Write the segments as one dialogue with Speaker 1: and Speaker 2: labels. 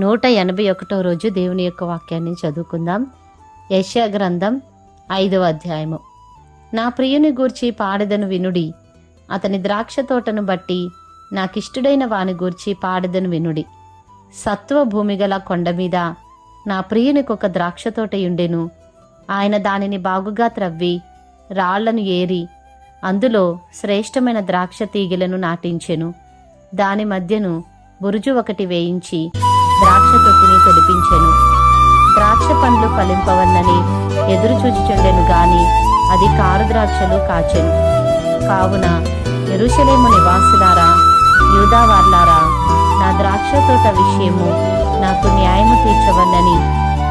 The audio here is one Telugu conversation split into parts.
Speaker 1: 181 రోజు దేవుని యొక్క వాక్యాన్ని చదువుకుందాం. యెషయా గ్రంథం 5వ అధ్యాయము. నా ప్రియుని గూర్చి పాడెదను వినుడి, అతని ద్రాక్ష తోటను బట్టి నాకిష్టుడైన వాని గూర్చి పాడెదను వినుడి. సత్వ భూమి గల కొండ మీద నా ప్రియునికొక ద్రాక్ష తోటయుండెను. ఆయన దానిని బాగుగా త్రవ్వి రాళ్లను ఏరి అందులో శ్రేష్టమైన ద్రాక్ష తీగెలను నాటించెను. దాని మధ్యను బురుజు ఒకటి వేయించి ద్రాక్ష తొట్టిని తొలిపించెను. ద్రాక్ష పండ్లు ఫలింపవన్నని ఎదురుచూచుచుండెను గాని అది కారు ద్రాక్షలు కాచెను. కావున యెరూషలేము నివాసులారా, యూదావార్లారా, నా ద్రాక్ష తోట విషయము నాకు న్యాయము తీర్చవన్నని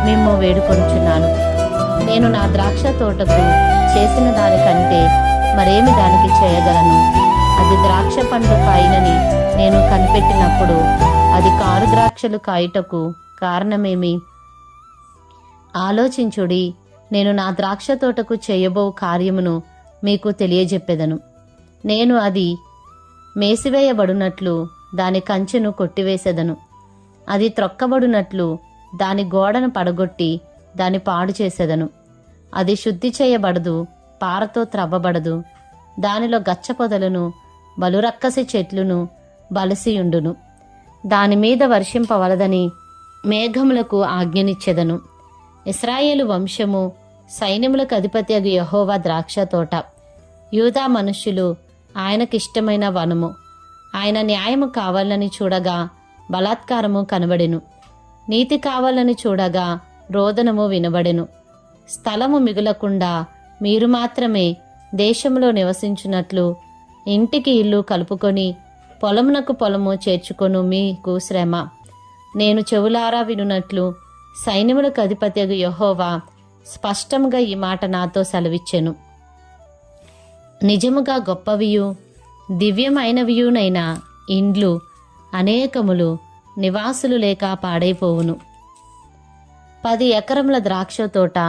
Speaker 1: మిమ్ము వేడుకొనుచున్నాను. నేను నా ద్రాక్ష తోటకు చేసిన దానికంటే మరేమి దానికి చేయగలను? అది ద్రాక్ష పండ్లు కాయినని నేను కనిపెట్టినప్పుడు అది కారు ద్రాక్షలు కాయుటకు కారణమేమి? ఆలోచించుడి. నేను నా ద్రాక్ష తోటకు చేయబో కార్యమును మీకు తెలియజెప్పెదను. నేను అది మేసివేయబడినట్లు దాని కంచెను కొట్టివేసెదను. అది త్రొక్కబడినట్లు దాని గోడను పడగొట్టి దాని పాడు చేసేదను. అది శుద్ధి చేయబడదు, పారతో త్రవ్వబడదు. దానిలో గచ్చ పొదలను బలురక్కసి చెట్లును బలసియుండును. దాని మీద వర్షింపవలదని మేఘములకు ఆజ్ఞనిచ్చెదను. ఇశ్రాయేలు వంశము సైన్యములకు అధిపతి అగు యెహోవా ద్రాక్ష తోట, యూదా మనుష్యులు ఆయనకిష్టమైన వనము. ఆయన న్యాయము కావాలని చూడగా బలాత్కారము కనబడెను, నీతి కావాలని చూడగా రోదనము వినబడెను. స్థలము మిగులకుండా మీరు మాత్రమే దేశంలో నివసించున్నట్లు ఇంటికి ఇల్లు కలుపుకొని పొలమునకు పొలము చేర్చుకొను మీకు శ్రమ. నేను చెవులారా వినున్నట్లు సైన్యములకు అధిపతియగు యెహోవా స్పష్టంగా ఈ మాట నాతో సెలవిచ్చెను. నిజముగా గొప్పవియు దివ్యమైనవియునైన ఇండ్లు అనేకములు నివాసులు లేక పాడైపోవును. 10 ఎకరముల ద్రాక్ష తోట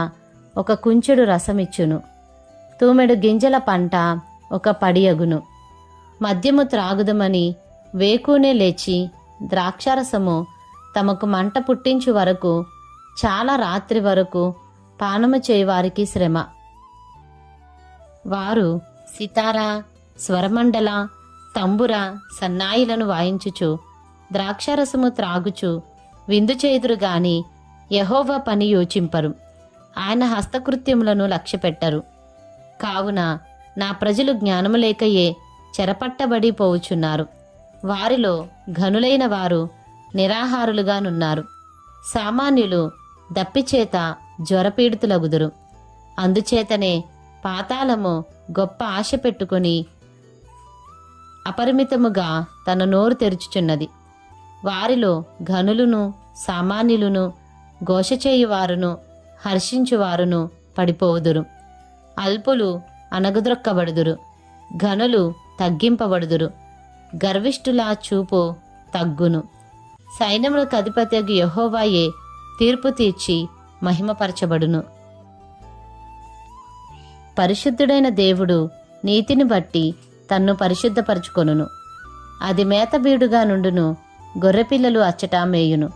Speaker 1: ఒక కుంచెడు రసమిచ్చును. తూమెడు గింజల పంట ఒక పడియగును. మద్యము త్రాగుదమని వేకునే లేచి ద్రాక్షారసము తమకు మంట పుట్టించు వరకు చాలా రాత్రి వరకు పానము చేయవారికి శ్రమ. వారు సితారా, స్వరమండల, తంబుర, సన్నాయిలను వాయించుచు ద్రాక్షారసము త్రాగుచు విందు చేదురు గాని యెహోవా పని యోచింపరు, ఆయన హస్తకృత్యములను లక్ష్యపెట్టరు. కావున నా ప్రజలు జ్ఞానము లేకయే చెరపట్టబడి పోవుచున్నారు. వారిలో ఘనులైన వారు నిరాహారులుగానున్నారు. సామాన్యులు దప్పిచేత జ్వరపీడితులగుదురు. అందుచేతనే పాతాళము గొప్ప ఆశ పెట్టుకుని అపరిమితముగా తన నోరు తెరుచుచున్నది. వారిలో ఘనులును సామాన్యులును ఘోషచేయువారును హర్షించువారును పడిపోవుదురు. అల్పులు అణగద్రొక్కబడుదురు, ఘనులు తగ్గింపబడుదురు. గర్విష్ఠుల చూపు తగ్గును. సైన్యములకు అధిపతియగు యెహోవాయే తీర్పు తీర్చి మహిమపరచబడును. పరిశుద్ధుడైన దేవుడు నీతిని బట్టి తన్ను పరిశుద్ధపరచుకొనును. అది మేత బీడుగా నుండును, గొర్రెపిల్లలు అచ్చటా మేయును.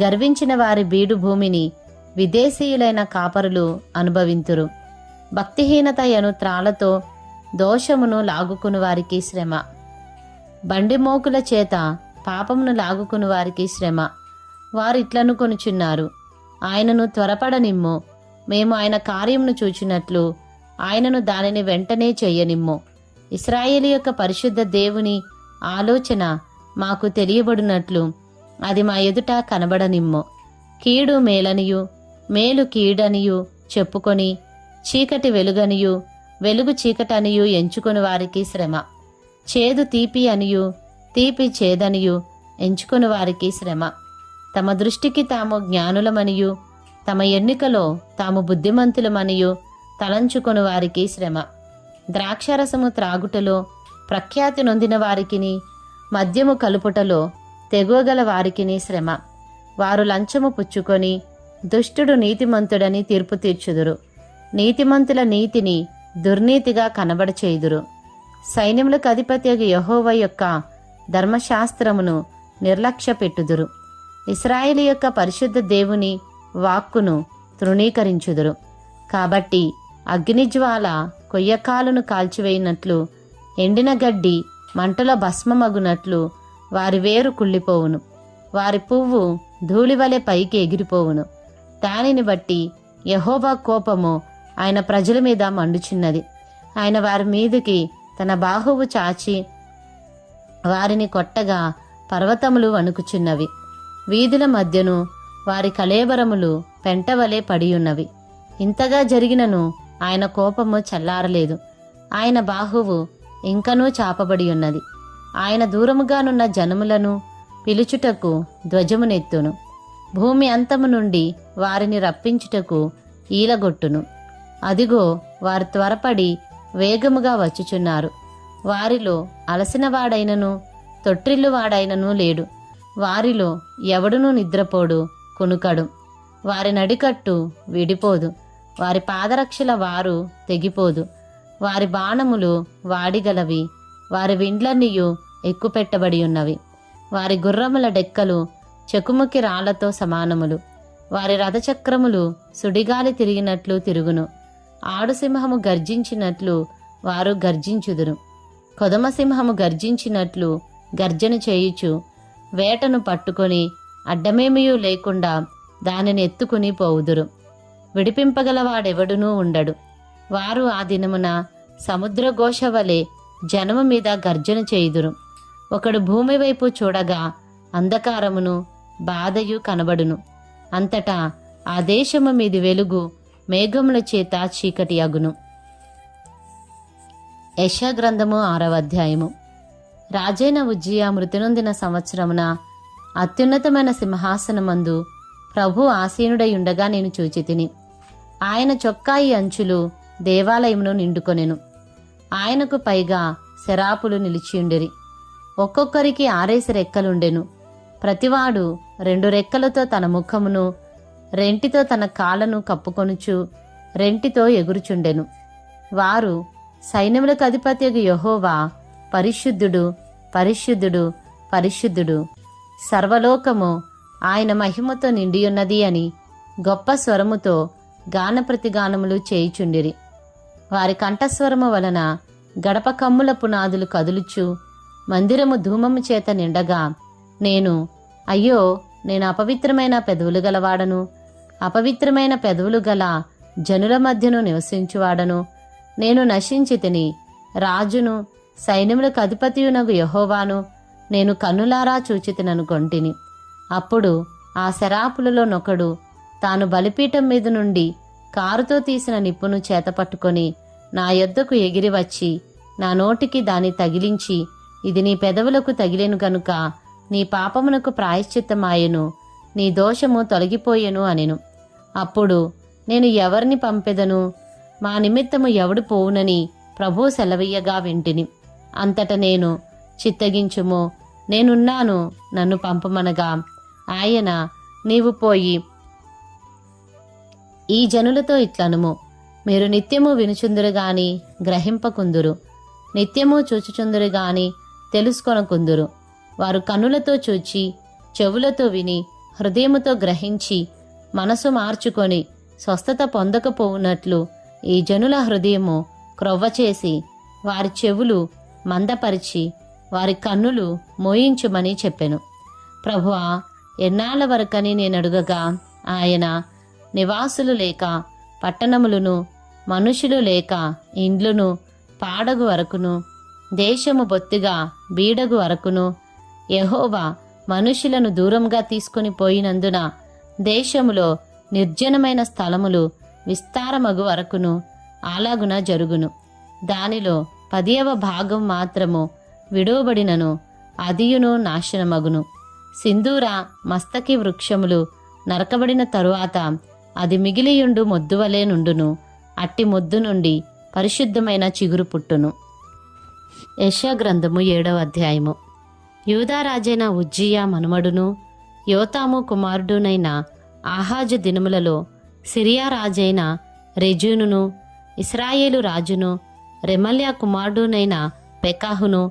Speaker 1: గర్వించిన వారి బీడు భూమిని విదేశీయులైన కాపరులు అనుభవింతురు. భక్తిహీనతయను త్రాళ్లతో దోషమును లాగుకుని వారికి శ్రమ. బండిమోకుల చేత పాపమును లాగుకుని వారికి శ్రమ. వారిట్లను కొనుచున్నారు, ఆయనను త్వరపడనిమ్ము, మేము ఆయన కార్యమును చూచినట్లు ఆయనను దానిని వెంటనే చెయ్యనిమ్ము. ఇశ్రాయేలు యొక్క పరిశుద్ధ దేవుని ఆలోచన మాకు తెలియబడినట్లు అది మా ఎదుట కనబడనిమ్ము. కీడు మేలనియు మేలు కీడనియు చెప్పుకొని చీకటి వెలుగనియు వెలుగు చీకటనియు ఎంచుకొని వారికి శ్రమ. చేదు తీపి అనియు తీపి చేదనియు ఎంచుకొని వారికి శ్రమ. తమ దృష్టికి తాము జ్ఞానులమనియు తమ ఎన్నికలో తాము బుద్ధిమంతులమనియు తలంచుకొని వారికి శ్రమ. ద్రాక్షారసము త్రాగుటలో ప్రఖ్యాతి నొందిన వారికిని మద్యము కలుపుటలో తెగువగల వారికిని శ్రమ. వారు లంచము పుచ్చుకొని దుష్టుడు నీతిమంతుడని తీర్పు తీర్చుదురు. నీతిమంతుల నీతిని దుర్నీతిగా కనబడచేయుదురు. సైన్యములకు అధిపతియగు యెహోవా యొక్క ధర్మశాస్త్రమును నిర్లక్ష్య పెట్టుదురు. ఇశ్రాయేలు యొక్క పరిశుద్ధ దేవుని వాక్కును తృణీకరించుదురు. కాబట్టి అగ్నిజ్వాల కొయ్యకాలను కాల్చివేయినట్లు, ఎండిన గడ్డి మంటలో భస్మమగునట్లు వారి వేరు కుళ్ళిపోవును, వారి పువ్వు ధూళివలె పైకి ఎగిరిపోవును. దానిని బట్టి యెహోవా కోపము ఆయన ప్రజల మీద మండుచున్నది. ఆయన వారి మీదికి తన బాహువు చాచి వారిని కొట్టగా పర్వతములు వణుకుచున్నవి. వీధుల మధ్యను వారి కళేబరములు పెంటవలే పడియున్నవి. ఇంతగా జరిగినను ఆయన కోపము చల్లారలేదు. ఆయన బాహువు ఇంకనూ చాపబడి ఉన్నది. ఆయన దూరముగానున్న జనములను పిలుచుటకు ధ్వజమునెత్తును. భూమి అంతము నుండి వారిని రప్పించుటకు ఈలగొట్టును. అదిగో, వారు త్వరపడి వేగముగా వచ్చుచున్నారు. వారిలో అలసినవాడైనను తొట్టిల్లువాడైనను లేడు. వారిలో ఎవడునూ నిద్రపోడు, కునుకడు. వారి నడికట్టు విడిపోదు, వారి పాదరక్షల వారు తెగిపోదు. వారి బాణములు వాడిగలవి, వారి విండ్లన్నీయు ఎక్కుపెట్టబడి ఉన్నవి. వారి గుర్రముల డెక్కలు చెకుముకి రాళ్లతో సమానములు. వారి రథచక్రములు సుడిగాలి తిరిగినట్లు తిరుగును. ఆడుసింహము గర్జించినట్లు వారు గర్జించుదురు. కొదమసింహము గర్జించినట్లు గర్జన చేయుచు వేటను పట్టుకొని అడ్డమేమియూ లేకుండా దానిని ఎత్తుకుని పోవుదురు. విడిపింపగలవాడెవడునూ ఉండడు. వారు ఆ దినమున సముద్రఘోష వలె జనము మీద గర్జన చేయుదురు. ఒకడు భూమి వైపు చూడగా అంధకారమును బాధయు కనబడును. అంతటా ఆ దేశము మీది వెలుగు మేఘముల చేత చీకటి అగును. యెషయా గ్రంథము 6వ అధ్యాయము. రాజైన ఉజ్జియా మృతి నొందిన సంవత్సరమున అత్యున్నతమైన సింహాసనమందు ప్రభు ఆసీనుడై ఉండగా నేను చూచితిని. ఆయన చొక్కాయి అంచులు దేవాలయమును నిండుకొనెను. ఆయనకు పైగా శరాపులు నిలిచియుండిరి. ఒక్కొక్కరికి 6 రెక్కలుండెను. ప్రతివాడు 2 రెక్కలతో తన ముఖమును, రెంటితో తన కాళ్ళను కప్పుకొనుచు రెంటితో ఎగురుచుండెను. వారు, సైన్యములకు అధిపతియగు యెహోవా పరిశుద్ధుడు, పరిశుద్ధుడు, పరిశుద్ధుడు, సర్వలోకము ఆయన మహిమతో నిండియున్నది అని గొప్ప స్వరముతో గానప్రతిగానములు చేయుచుండిరి. వారి కంఠస్వరము వలన గడప కమ్ముల పునాదులు కదులుచు మందిరము ధూమము చేత నిండగా నేను, అయ్యో, నేను అపవిత్రమైన పెదవులు గలవాడను, అపవిత్రమైన పెదవులు గల జనుల మధ్యను నివసించువాడను, నేను నశించితిని. రాజును సైన్యములకు అధిపతియునగు యెహోవాను నేను కన్నులారా చూచితిననుకొంటిని. అప్పుడు ఆ శరాపులలో నొకడు తాను బలిపీఠం మీద నుండి కారుతో తీసిన నిప్పును చేతపట్టుకొని నా యొద్దకు ఎగిరి వచ్చి నా నోటికి దాన్ని తగిలించి, ఇది నీ పెదవులకు తగిలేను గనుక నీ పాపమునకు ప్రాయశ్చిత్తమాయెను, నీ దోషము తొలగిపోయెను అనెను. అప్పుడు నేను ఎవరిని పంపెదను, మా నిమిత్తము ఎవడు పోవునని ప్రభువు సెలవీయగా వింటిని. అంతట నేను, చిత్తగించుము, నేనున్నాను, నన్ను పంపమనగా ఆయన, నీవు పోయి ఈ జనులతో ఇట్లనుము, మీరు నిత్యము వినుచుందురు గాని గ్రహింపకుందురు, నిత్యము చూచుచుందురు గాని తెలుసుకొనకుందురు. వారు కన్నులతో చూచి, చెవులతో విని, హృదయముతో గ్రహించి, మనసు మార్చుకొని స్వస్థత పొందకపోవునట్లు ఈ జనుల హృదయము క్రొవ్వచేసి వారి చెవులు మందపరిచి వారి కన్నులు మోయించుమని చెప్పెను. ప్రభువా, ఎన్నాళ్ల వరకని నేనడుగగా ఆయన, నివాసులు లేక పట్టణములను, మనుషులు లేక ఇండ్లును పాడగు వరకును, దేశము బొత్తిగా బీడగు వరకును, యెహోవా మనుషులను దూరంగా తీసుకుని పోయినందున దేశములో నిర్జనమైన స్థలములు విస్తారమగు వరకును అలాగున జరుగును. దానిలో 10వ భాగం మాత్రము విడువబడినను అదియును నాశనమగును. సింధూర మస్తకి వృక్షములు నరకబడిన తరువాత అది మిగిలియుండు మొద్దువలే నుండును. అట్టి మొద్దు నుండి పరిశుద్ధమైన చిగురు పుట్టును. యెషయా గ్రంథము 7వ అధ్యాయము. యూదారాజైన ఉజ్జియా మనుమడును యోతాము కుమారుడునైన ఆహాజు దినములలో సిరియా రాజైన రెజూనును, ఇశ్రాయేలు రాజును, రెమల్యా కుమారుడునైన పెకాహును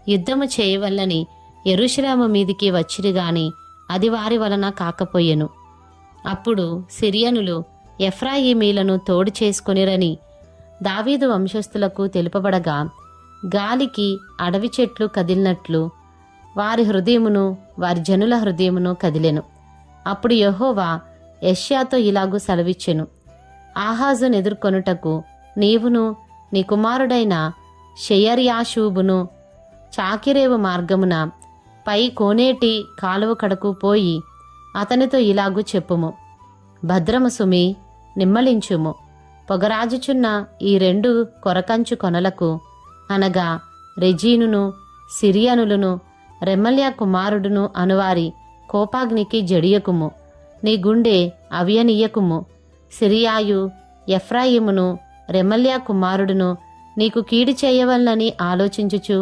Speaker 1: యుద్ధము చేయవల్లని యెరూషలేము మీదికి వచ్చిరి గాని అది వారి వలన కాకపోయెను. అప్పుడు సిరియనులు ఎఫ్రాయిమీలను తోడు చేసుకొనిరని దావీదు వంశస్థులకు తెలుపబడగా, గాలికి అడవి చెట్లు కదిలినట్లు వారి హృదయమును వారి జనుల హృదయమును కదిలెను. అప్పుడు యెహోవా యెషయాతో ఇలాగు సెలవిచ్చెను, ఆహాజును ఎదుర్కొనుటకు నీవును నీ కుమారుడైన షెయర్యాషూబును చాకిరేవు మార్గమున పై కోనేటి కాలువ కడకు పోయి అతనితో ఇలాగు చెప్పుము, భద్రము సుమి, నిమ్మలించుము. పొగరాజుచున్న ఈ 2 కొరకంచు కొనలకు అనగా రెజీనును సిరియనులను రెమల్యా కుమారుడును అనువారి కోపాగ్నికి జడియకుము. నీ గుండె అవియనీయకుము. సిరియాయు ఎఫ్రాయిమును రెమల్యా కుమారుడును నీకు కీడు చేయవలనని ఆలోచించుచు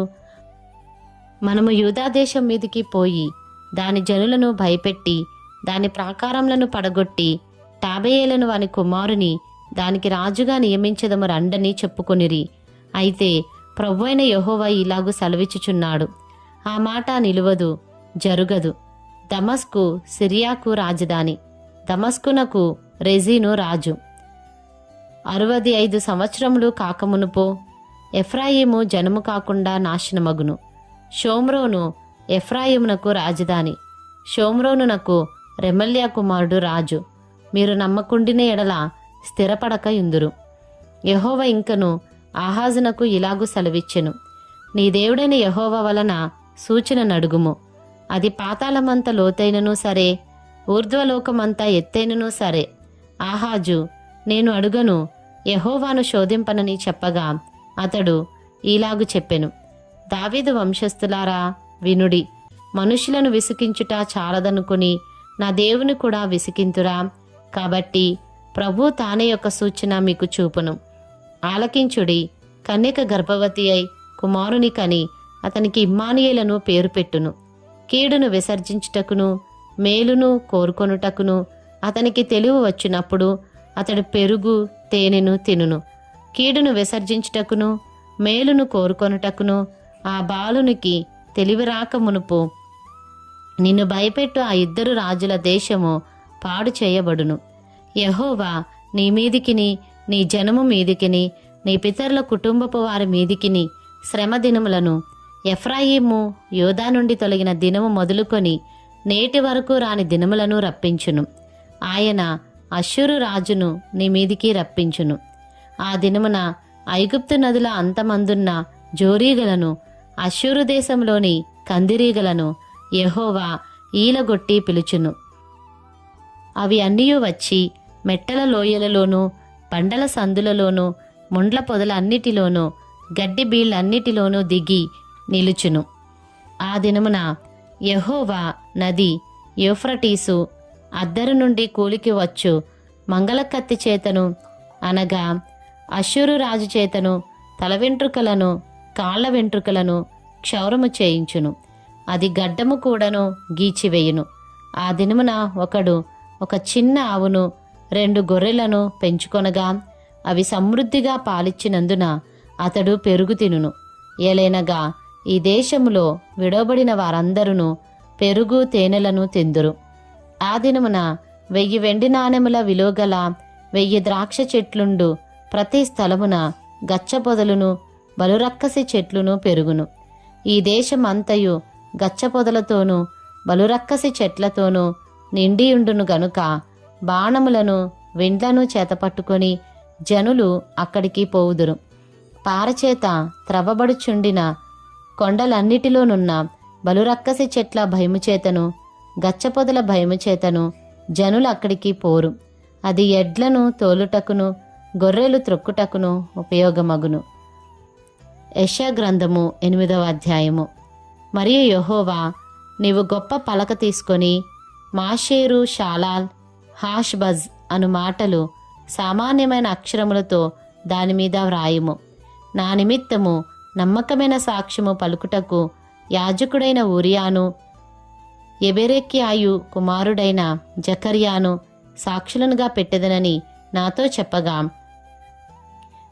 Speaker 1: మనము యూదాదేశం మీదికి పోయి దాని జనులను భయపెట్టి దాని ప్రాకారములను పడగొట్టి టాబేయేలను వాని కుమారుని దానికి రాజుగా నియమించదము రండని చెప్పుకొనిరి. అయితే ప్రభువైన యెహోవా ఇలాగు సెలవిచ్చుచున్నాడు, ఆ మాట నిలువదు, జరుగదు. దమస్కు సిరియాకు రాజధాని, దమస్కునకు రెజీను రాజు. 65 సంవత్సరములు కాకమునుపో ఎఫ్రాయిము జనము కాకుండా నాశనమగును. షోమ్రోను ఎఫ్రాయిమునకు రాజధాని, షోమ్రోనునకు రెమల్యా కుమారుడు రాజు. మీరు నమ్మకుండిన ఎడల స్థిరపడక యుందురు. యెహోవా ఇంకను ఆహాజునకు ఇలాగు సెలవిచ్చెను, నీ దేవుడైన యెహోవా వలన సూచన నడుగుము. అది పాతాళమంత లోతైనను సరే, ఊర్ధ్వలోకమంత ఎత్తైనను సరే. ఆహాజు, నేను అడుగను, యెహోవాను శోధింపనని చెప్పగా అతడు ఈలాగు చెప్పెను, దావీదు వంశస్థులారా వినుడి. మనుషులను విసికించుట చాలదనుకుని నా దేవుని కూడా విసికింతురా. కాబట్టి ప్రభు తానే యొక్క సూచన మీకు చూపును. ఆలకించుడి. కన్యక గర్భవతి అయి కుమారుని కని అతనికి ఇమ్మానుయేలను పేరు పెట్టును. కీడును విసర్జించుటకును మేలును కోరుకొనుటకును అతనికి తెలివి వచ్చినప్పుడు అతడు పెరుగు తేనెను తినును. కీడును విసర్జించుటకును మేలును కోరుకొనుటకును ఆ బాలునికి తెలివి రాక మునుపు నిన్ను భయపెట్టు ఆ 2 రాజుల దేశము పాడు చేయబడును. యెహోవా నీ మీదికిని నీ జనము మీదికిని నీ పితరుల కుటుంబపు వారి మీదికిని శ్రమ దినములను, ఎఫ్రాయిము యోదా నుండి తొలగిన దినము మొదలుకొని నేటి వరకు రాని దినములను రప్పించును. ఆయన అష్షూరు రాజును నీ మీదికి రప్పించును. ఆ దినమున ఐగుప్తు నదుల అంతమందున్న జోరీగలను, అష్షూరు దేశంలోని కందిరీగలను యెహోవా ఈలగొట్టి పిలుచును. అవి అన్నీయూ వచ్చి మెట్టల లోయలలోనూ బండల సందులలోనూ ముండ్ల పొదలన్నిటిలోనూ గడ్డి బీళ్లన్నిటిలోనూ దిగి నిలుచును. ఆ దినమున యెహోవా నది యూఫ్రటీసు అద్దరు నుండి కూలికి వచ్చు మంగళకత్తి చేతను అనగా అష్షూరు రాజు చేతను తల వెంట్రుకలను కాళ్ల వెంట్రుకలను క్షౌరము చేయించును. అది గడ్డము కూడాను గీచివేయును. ఆ దినమున ఒకడు ఒక చిన్న ఆవును 2 గొర్రెలను పెంచుకొనగా అవి సమృద్ధిగా పాలిచ్చినందున అతడు పెరుగు తినును. ఏలైనగా ఈ దేశములో విడవబడిన వారందరూ పెరుగు తేనెలను తిందురు. ఆ దినమున 1000 వెండి నాణెముల విలువగల 1000 ద్రాక్ష చెట్లుండు ప్రతి స్థలమున గచ్చపొదలును బలురక్కసి చెట్లును పెరుగును. ఈ దేశమంతయు గచ్చపొదలతోనూ బలురక్కసి చెట్లతోనూ నిండియుండును గనుక బాణములను విండ్లను చేతపట్టుకొని జనులు అక్కడికి పోవుదురు. పారచేత త్రవ్వబడుచుండిన కొండలన్నిటిలోనున్న బలురక్కసి చెట్ల భయము చేతను గచ్చపొదల భయము చేతను జనులు అక్కడికి పోరు. అది ఎడ్లను తోలుటకును గొర్రెలు త్రొక్కుటకును ఉపయోగమగును. యెషయా గ్రంథము 8వ అధ్యాయము. మరియు యెహోవా, నీవు గొప్ప పలక తీసుకొని మాషేరు షాలాల్ హాష్బజ్ అను మాటలు సామాన్యమైన అక్షరములతో దానిమీద వ్రాయుము. నా నిమిత్తము నమ్మకమైన సాక్ష్యము పలుకుటకు యాజకుడైన ఊరియాను ఎబెరెక్యాయు కుమారుడైన జకర్యాను సాక్షులనుగా పెట్టెదనని నాతో చెప్పగా,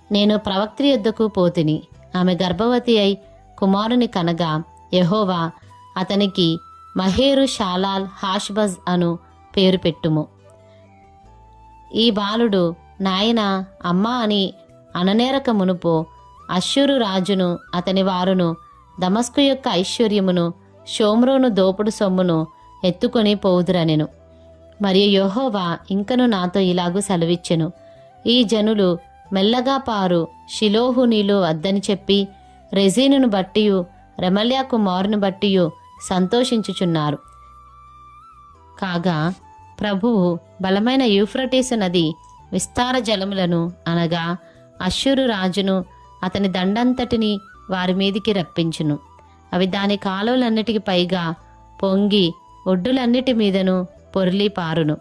Speaker 1: నేను ప్రవక్త్రి యొద్దకు పోతిని. ఆమె గర్భవతి అయి కుమారుని కనగా యెహోవా అతనికి మహేరు షాలాల్ హాష్బజ్ అను పేరు పెట్టుము. ఈ బాలుడు నాయన అమ్మా అని అననేరక మునుపు అష్షూరు రాజును అతని వారును దమస్కు యొక్క ఐశ్వర్యమును షోమ్రోను దోపుడు సొమ్మును ఎత్తుకొని పోవుదురనెను. మరియు యెహోవా ఇంకను నాతో ఇలాగూ సెలవిచ్చెను, ఈ జనులు మెల్లగా పారు షిలోహు నీళ్లు వద్దని చెప్పి రెజీనును బట్టియు రెమల్యా కుమారుని బట్టియు సంతోషించుచున్నారు. కాగా ప్రభువు బలమైన యూఫ్రటీసు నది విస్తార జలములను అనగా అష్షూరు రాజును అతని దండంతటిని వారి మీదికి రప్పించును. అవి దాని కాలువలన్నిటికి పైగా పొంగి ఒడ్డులన్నిటి మీదను పొర్లి పారును.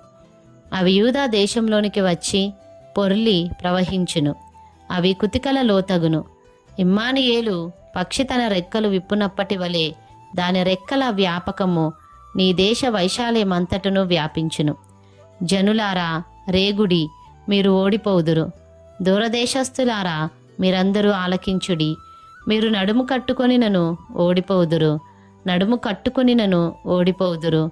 Speaker 1: అవి యూదా దేశంలోనికి వచ్చి పొర్లి ప్రవహించును. అవి కుతికల లోతగును. ఇమ్మానుయేలు పక్షి తన రెక్కలు విప్పునప్పటి వలె దాని రెక్కల వ్యాపకము నీ దేశ వైశాల్యమంతటను వ్యాపించును. జనులారా రేగుడి, మీరు ఓడిపోవుదురు. దూరదేశస్థులారా మీరందరూ ఆలకించుడి. మీరు నడుము కట్టుకొనినను ఓడిపోవుదురు, నడుము కట్టుకొనినను ఓడిపోవుదురు.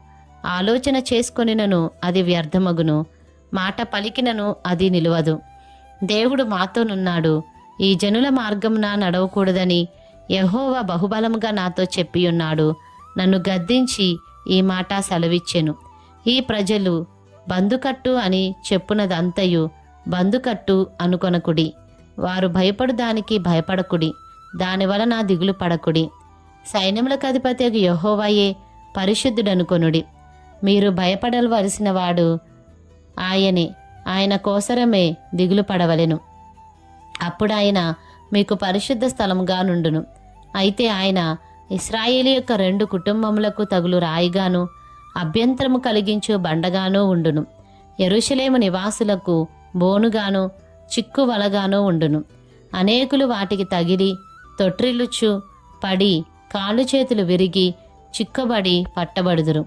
Speaker 1: ఆలోచన చేసుకొనినను అది వ్యర్థమగును, మాట పలికినను అది నిలువదు. దేవుడు మాతోనున్నాడు, ఈ జనుల మార్గమున నడవకూడదని యెహోవా బహుబలముగా నాతో చెప్పియున్నాడు. నన్ను గద్దించి ఈ మాట సెలవిచ్చెను. ఈ ప్రజలు బందుకట్టు అని చెప్పునదంతయు బందుకట్టు అనుకొనకుడి. వారు భయపడు దానికి భయపడకుడి, దాని వలన దిగులు పడకుడి. సైన్యములకు అధిపతి యెహోవాయే పరిశుద్ధుడనుకొనుడి. మీరు భయపడవలసిన వాడు ఆయనే, ఆయన కోసరమే దిగులు పడవలెను. అప్పుడు ఆయన మీకు పరిశుద్ధ స్థలముగా నుండును. అయితే ఆయన ఇశ్రాయేలు యొక్క 2 కుటుంబములకు తగులు రాయిగాను అభ్యంతరము కలిగించు బండగానూ ఉండును. యెరూషలేము నివాసులకు బోనుగాను చిక్కు వలగానూ ఉండును. అనేకులు వాటికి తగిలి తొట్రిల్లుచు పడి కాళ్ళు చేతులు విరిగి చిక్కబడి పట్టబడుదురు.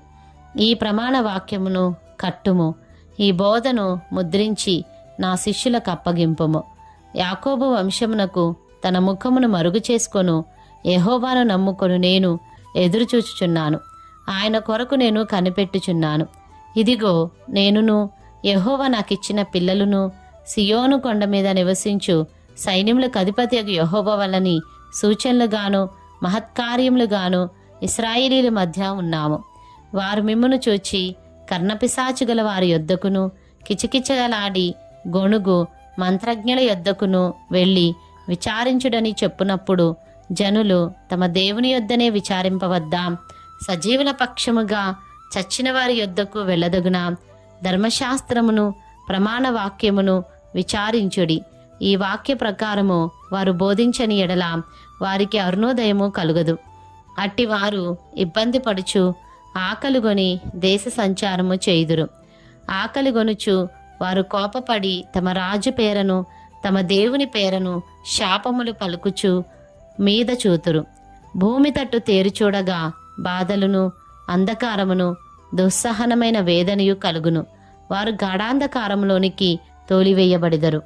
Speaker 1: ఈ ప్రమాణ వాక్యమును కట్టుము, ఈ బోధను ముద్రించి నా శిష్యులకు అప్పగింపుము. యాకోబు వంశమునకు తన ముఖమును మరుగు చేసుకొను యెహోవాను నమ్ముకొను నేను ఎదురుచూచుచున్నాను. ఆయన కొరకు నేను కనిపెట్టుచున్నాను. ఇదిగో నేనును యెహోవా నాకిచ్చిన పిల్లలును సియోను కొండ మీద నివసించు సైన్యములకు అధిపతి యెహోవా వలని సూచనలుగాను మహత్కార్యములుగాను ఇశ్రాయేలీల మధ్య ఉన్నాము. వారు మిమ్మును చూచి కర్ణపిశాచు గల వారి యొద్దకును కిచకిచలాడి గొణుగు మంత్రజ్ఞుల యొద్దకును వెళ్ళి విచారించుడని చెప్పునప్పుడు జనులు తమ దేవుని యొద్దనే విచారింపవద్దా? సజీవుల పక్షముగా చచ్చిన వారి యొద్దకు వెళ్ళదగునా? ధర్మశాస్త్రమును ప్రమాణ వాక్యమును విచారించుడి. ఈ వాక్య ప్రకారము వారు బోధించని ఎడల వారికి అరుణోదయము కలుగదు. అట్టి వారు ఇబ్బంది పడుచు ఆకలిగొని దేశ సంచారము చేయుదురు. ఆకలిగొనుచు వారు కోపపడి తమ రాజు పేరను తమ దేవుని పేరను శాపములు పలుకుచు మీద చూతురు. భూమి తట్టు తేరుచూడగా బాధలును అంధకారమును దుస్సహనమైన వేదనయు కలుగును. వారు గాఢాంధకారంలోనికి తోలివేయబడిదరు.